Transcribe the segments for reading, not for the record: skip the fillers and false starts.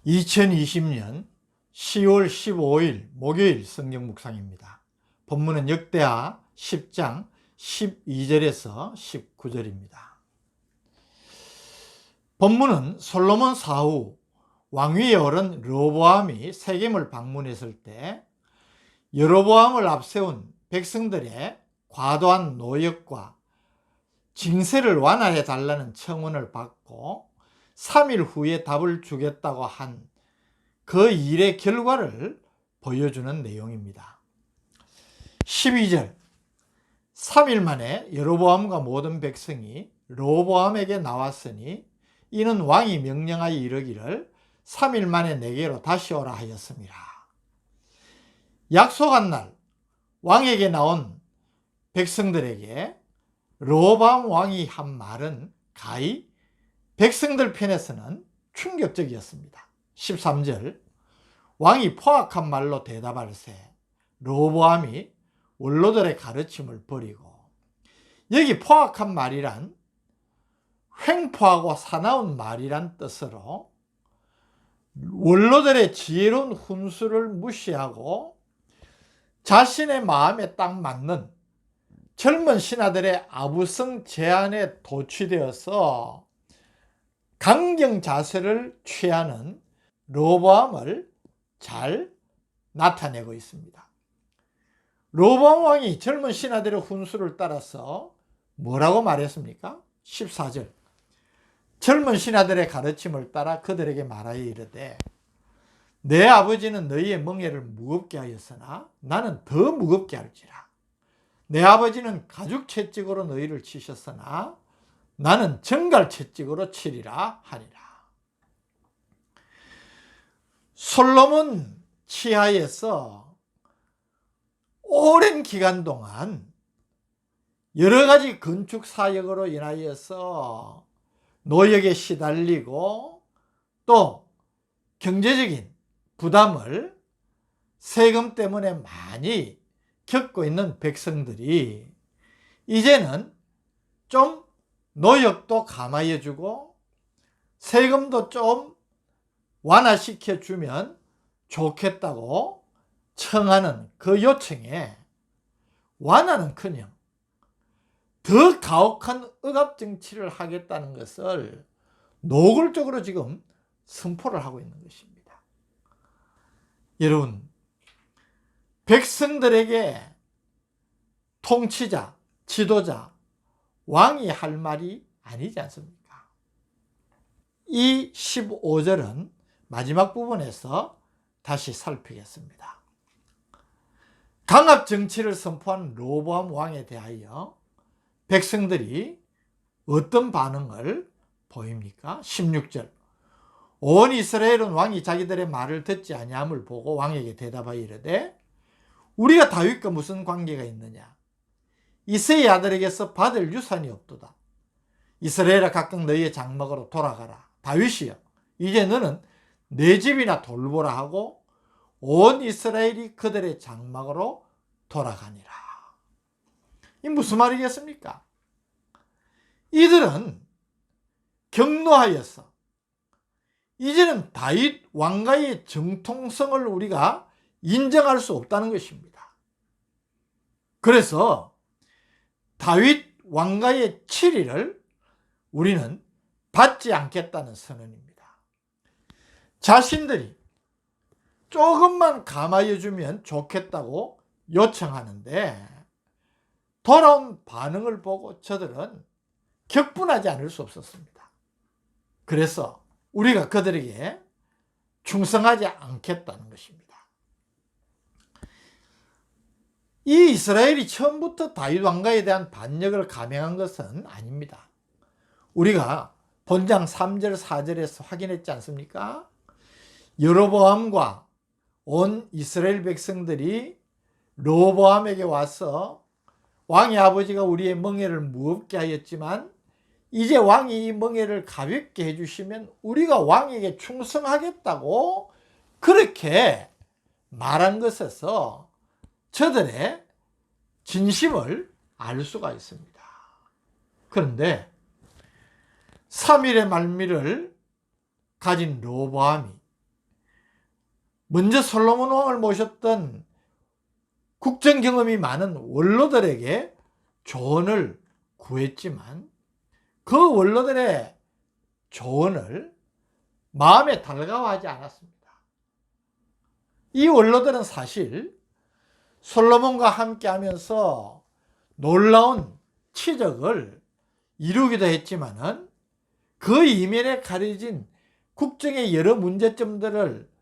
2020년 10월 15일 목요일 성경 묵상입니다. 본문은 역대하 10장 12절에서 19절입니다. 본문은 솔로몬 사후 왕위에 오른 르호보암이 세겜을 방문했을 때 여로보암을 앞세운 백성들의 과도한 노역과 징세를 완화해 달라는 청원을 받고 3일 후에 답을 주겠다고 한 그 일의 결과를 보여주는 내용입니다. 12절 3일 만에 여로보암과 모든 백성이 르호보암에게 나왔으니 이는 왕이 명령하여 이르기를 3일 만에 내게로 다시 오라 하였습니다. 약속한 날 왕에게 나온 백성들에게 르호보암 왕이 한 말은 가히 백성들 편에서는 충격적이었습니다. 13절 왕이 포악한 말로 대답할세 르호보암이 원로들의 가르침을 버리고, 여기 포악한 말이란 횡포하고 사나운 말이란 뜻으로 원로들의 지혜로운 훈수를 무시하고 자신의 마음에 딱 맞는 젊은 신하들의 아부성 제안에 도취되어서 강경 자세를 취하는 르호보암을 잘 나타내고 있습니다. 르호보암 왕이 젊은 신하들의 훈수를 따라서 뭐라고 말했습니까? 14절 젊은 신하들의 가르침을 따라 그들에게 말하여 이르되 내 아버지는 너희의 멍에를 무겁게 하였으나 나는 더 무겁게 할지라. 내 아버지는 가죽 채찍으로 너희를 치셨으나 나는 정갈 채찍으로 치리라 하니라. 솔로몬 치하에서 오랜 기간 동안 여러 가지 건축 사역으로 인하여서 노역에 시달리고 또 경제적인 부담을 세금 때문에 많이 겪고 있는 백성들이 이제는 좀 노역도 감화해 주고 세금도 좀 완화시켜 주면 좋겠다고 청하는 그 요청에 완화는커녕 더 가혹한 억압 정치를 하겠다는 것을 노골적으로 지금 선포를 하고 있는 것입니다. 여러분, 백성들에게 통치자, 지도자, 왕이 할 말이 아니지 않습니까? 이 15절은 마지막 부분에서 다시 살피겠습니다. 강압 정치를 선포한 르호보암 왕에 대하여 백성들이 어떤 반응을 보입니까? 16절 온 이스라엘은 왕이 자기들의 말을 듣지 아니함을 보고 왕에게 대답하여 이르되 우리가 다윗과 무슨 관계가 있느냐? 이새의 아들에게서 받을 유산이 없도다. 이스라엘아 각각 너희의 장막으로 돌아가라. 다윗이여 이제 너는 내 집이나 돌보라 하고 온 이스라엘이 그들의 장막으로 돌아가니라. 이 무슨 말이겠습니까? 이들은 격노하여서 이제는 다윗 왕가의 정통성을 우리가 인정할 수 없다는 것입니다. 그래서 다윗 왕가의 치리를 우리는 받지 않겠다는 선언입니다. 자신들이 조금만 감화해 주면 좋겠다고 요청하는데 돌아온 반응을 보고 저들은 격분하지 않을 수 없었습니다. 그래서 우리가 그들에게 충성하지 않겠다는 것입니다. 이 이스라엘이 처음부터 다윗 왕가에 대한 반역을 감행한 것은 아닙니다. 우리가 본장 3절 4절에서 확인했지 않습니까? 여로보암과 온 이스라엘 백성들이 르호보암에게 와서 왕의 아버지가 우리의 멍에를 무겁게 하였지만 이제 왕이 이 멍에를 가볍게 해주시면 우리가 왕에게 충성하겠다고 그렇게 말한 것에서 저들의 진심을 알 수가 있습니다. 그런데 3일의 말미를 가진 르호보암이 먼저 솔로몬 왕을 모셨던 국정 경험이 많은 원로들에게 조언을 구했지만 그 원로들의 조언을 마음에 달가워하지 않았습니다. 이 원로들은 사실 솔로몬과 함께 하면서 놀라운 치적을 이루기도 했지만은 그 이면에 가려진 국정의 여러 문제점들을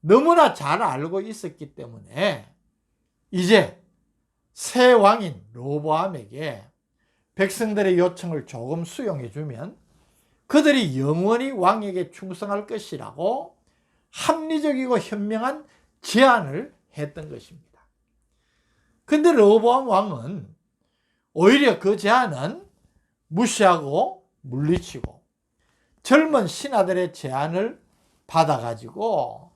너무나 잘 알고 있었기 때문에 이제 새 왕인 르호보암에게 백성들의 요청을 조금 수용해 주면 그들이 영원히 왕에게 충성할 것이라고 합리적이고 현명한 제안을 했던 것입니다. 근데 르호보암 왕은 오히려 그 제안은 무시하고 물리치고 젊은 신하들의 제안을 받아가지고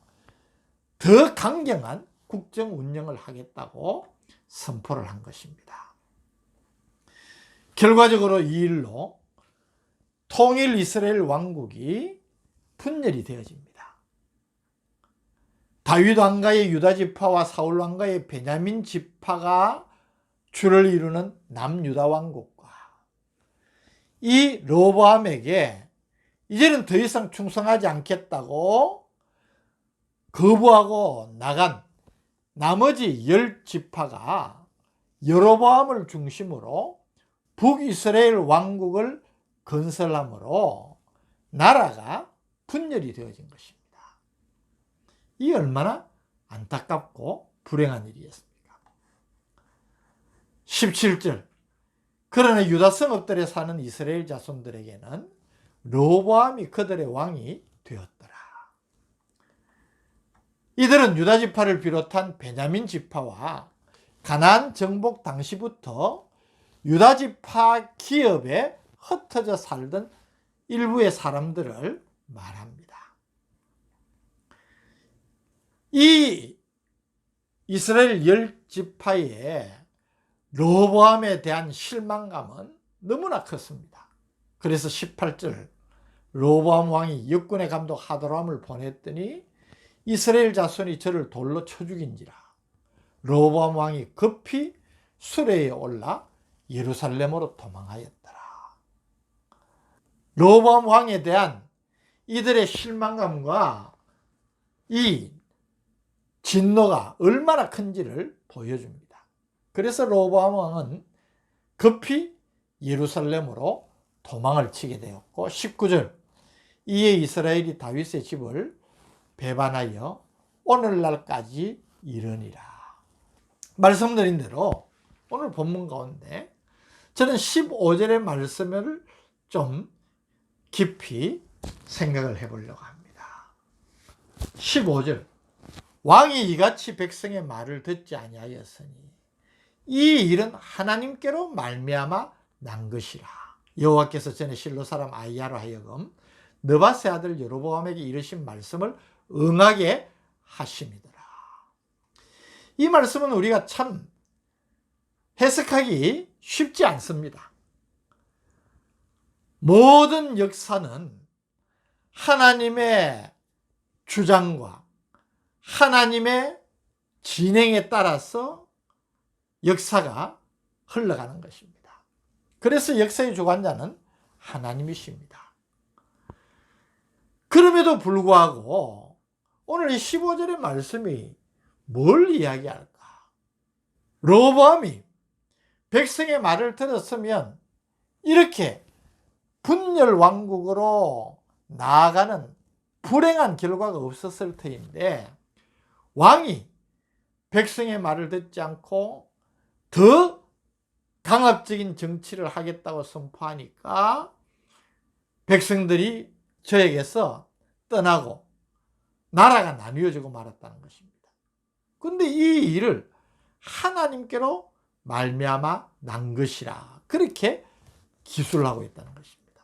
더 강경한 국정 운영을 하겠다고 선포를 한 것입니다. 결과적으로 이 일로 통일 이스라엘 왕국이 분열이 되어집니다. 다윗 왕가의 유다 지파와 사울 왕가의 베냐민 지파가 주를 이루는 남유다 왕국과 이 르호보암에게 이제는 더 이상 충성하지 않겠다고 거부하고 나간 나머지 10지파가 여로보암을 중심으로 북이스라엘 왕국을 건설함으로 나라가 분열이 되어진 것입니다. 이 얼마나 안타깝고 불행한 일이었습니까? 17절 그러나 유다 성읍들에 사는 이스라엘 자손들에게는 르호보암이 그들의 왕이 되었더라. 이들은 유다 지파를 비롯한 베냐민 지파와 가나안 정복 당시부터 유다 지파 기업에 흩어져 살던 일부의 사람들을 말합니다. 이 이스라엘 10지파의 르호보암에 대한 실망감은 너무나 컸습니다. 그래서 18절 르호보암 왕이 역군의 감독 하도람을 보냈더니 이스라엘 자손이 저를 돌로 쳐 죽인지라. 르호보암 왕이 급히 수레에 올라 예루살렘으로 도망하였더라. 르호보암 왕에 대한 이들의 실망감과 이 진노가 얼마나 큰지를 보여줍니다. 그래서 르호보암 왕은 급히 예루살렘으로 도망을 치게 되었고 19절 이에 이스라엘이 다윗의 집을 배반하여 오늘날까지 이르니라. 말씀드린 대로 오늘 본문 가운데 저는 15절의 말씀을 좀 깊이 생각을 해보려고 합니다. 15절 왕이 이같이 백성의 말을 듣지 아니하였으니 이 일은 하나님께로 말미암아 난 것이라. 여호와께서 전에 실로 사람 아히야로 하여금 느밧의 아들 여로보암에게 이르신 말씀을 응하게 하심이더라. 이 말씀은 우리가 참 해석하기 쉽지 않습니다. 모든 역사는 하나님의 주장과 하나님의 진행에 따라서 역사가 흘러가는 것입니다. 그래서 역사의 주관자는 하나님이십니다. 그럼에도 불구하고 오늘 이 15절의 말씀이 뭘 이야기할까? 르호보암이 백성의 말을 들었으면 이렇게 분열 왕국으로 나아가는 불행한 결과가 없었을 터인데 왕이 백성의 말을 듣지 않고 더 강압적인 정치를 하겠다고 선포하니까 백성들이 저에게서 떠나고 나라가 나뉘어지고 말았다는 것입니다. 그런데 이 일을 하나님께로 말미암아 난 것이라 그렇게 기술을 하고 있다는 것입니다.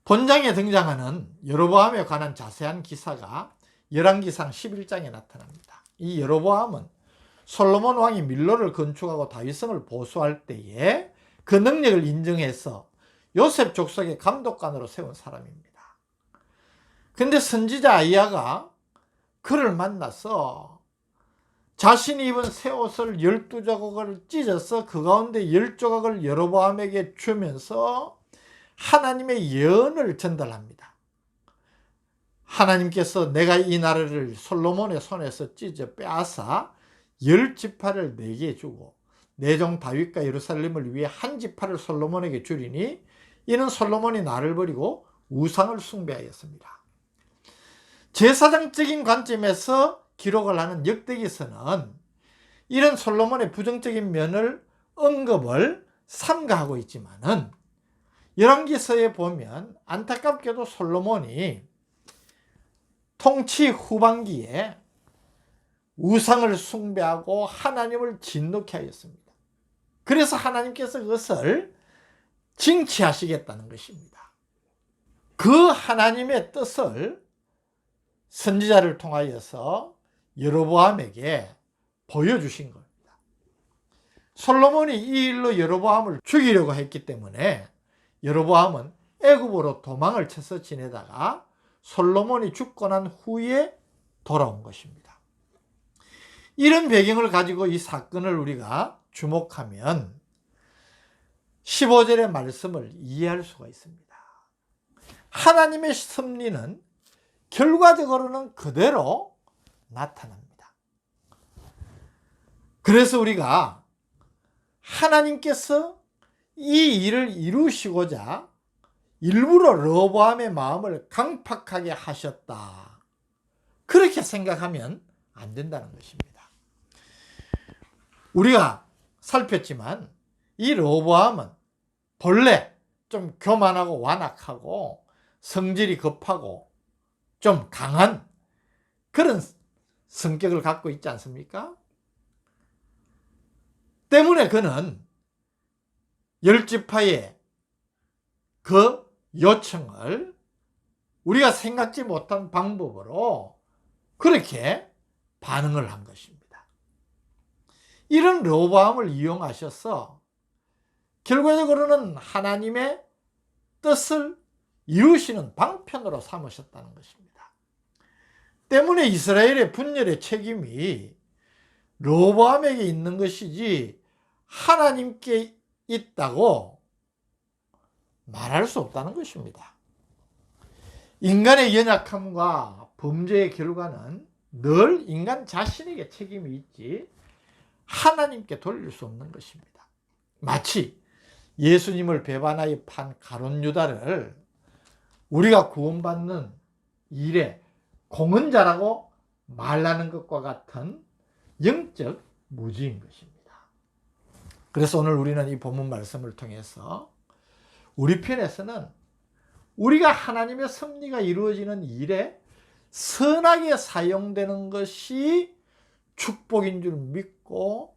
본장에 등장하는 여로보암에 관한 자세한 기사가 열왕기상 11장에 나타납니다. 이 여로보암은 솔로몬 왕이 밀로를 건축하고 다윗성을 보수할 때에 그 능력을 인정해서 요셉 족속의 감독관으로 세운 사람입니다. 근데 선지자 아히야가 그를 만나서 자신이 입은 새 옷을 12조각을 찢어서 그 가운데 10조각을 여로보암에게 주면서 하나님의 예언을 전달합니다. 하나님께서 내가 이 나라를 솔로몬의 손에서 찢어 빼앗아 10지파를 내게 주고 내 종 다윗과 예루살렘을 위해 한 지파를 솔로몬에게 주리니 이는 솔로몬이 나를 버리고 우상을 숭배하였습니다. 제사장적인 관점에서 기록을 하는 역대기서는 이런 솔로몬의 부정적인 면을 언급을 삼가하고 있지만은 열왕기서에 보면 안타깝게도 솔로몬이 통치 후반기에 우상을 숭배하고 하나님을 진노케 하였습니다. 그래서 하나님께서 그것을 징치하시겠다는 것입니다. 그 하나님의 뜻을 선지자를 통하여서 여로보암에게 보여주신 겁니다. 솔로몬이 이 일로 여로보암을 죽이려고 했기 때문에 여로보암은 애굽으로 도망을 쳐서 지내다가 솔로몬이 죽고 난 후에 돌아온 것입니다. 이런 배경을 가지고 이 사건을 우리가 주목하면 15절의 말씀을 이해할 수가 있습니다. 하나님의 섭리는 결과적으로는 그대로 나타납니다. 그래서 우리가 하나님께서 이 일을 이루시고자 일부러 르호보암의 마음을 강팍하게 하셨다, 그렇게 생각하면 안 된다는 것입니다. 우리가 살폈지만 이 르호보암은 본래 좀 교만하고 완악하고 성질이 급하고 좀 강한 그런 성격을 갖고 있지 않습니까? 때문에 그는 10지파의 그 요청을 우리가 생각지 못한 방법으로 그렇게 반응을 한 것입니다. 이런 르호보암을 이용하셔서 결과적으로는 하나님의 뜻을 이루시는 방편으로 삼으셨다는 것입니다. 때문에 이스라엘의 분열의 책임이 르호보암에게 있는 것이지 하나님께 있다고 말할 수 없다는 것입니다. 인간의 연약함과 범죄의 결과는 늘 인간 자신에게 책임이 있지 하나님께 돌릴 수 없는 것입니다. 마치 예수님을 배반하여 판 가룟 유다를 우리가 구원받는 일에 공헌자라고 말하는 것과 같은 영적 무지인 것입니다. 그래서 오늘 우리는 이 본문 말씀을 통해서 우리 편에서는 우리가 하나님의 섭리가 이루어지는 일에 선하게 사용되는 것이 축복인 줄 믿고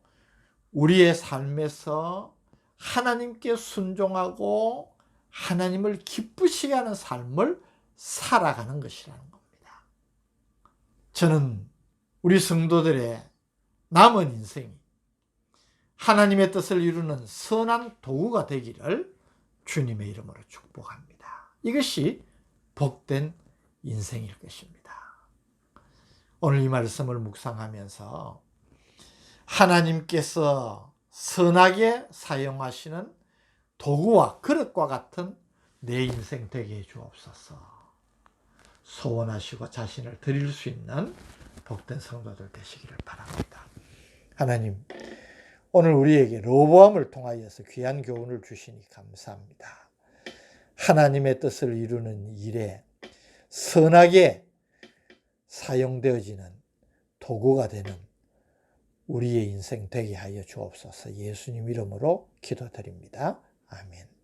우리의 삶에서 하나님께 순종하고 하나님을 기쁘시게 하는 삶을 살아가는 것이라는 겁니다. 저는 우리 성도들의 남은 인생이 하나님의 뜻을 이루는 선한 도구가 되기를 주님의 이름으로 축복합니다. 이것이 복된 인생일 것입니다. 오늘 이 말씀을 묵상하면서 하나님께서 선하게 사용하시는 도구와 그릇과 같은 내 인생 되게 해 주옵소서. 소원하시고 자신을 드릴 수 있는 복된 성도들 되시기를 바랍니다. 하나님, 오늘 우리에게 르호보암을 통하여서 귀한 교훈을 주시니 감사합니다. 하나님의 뜻을 이루는 일에 선하게 사용되어지는 도구가 되는 우리의 인생 되게 하여 주옵소서. 예수님 이름으로 기도드립니다. 아멘.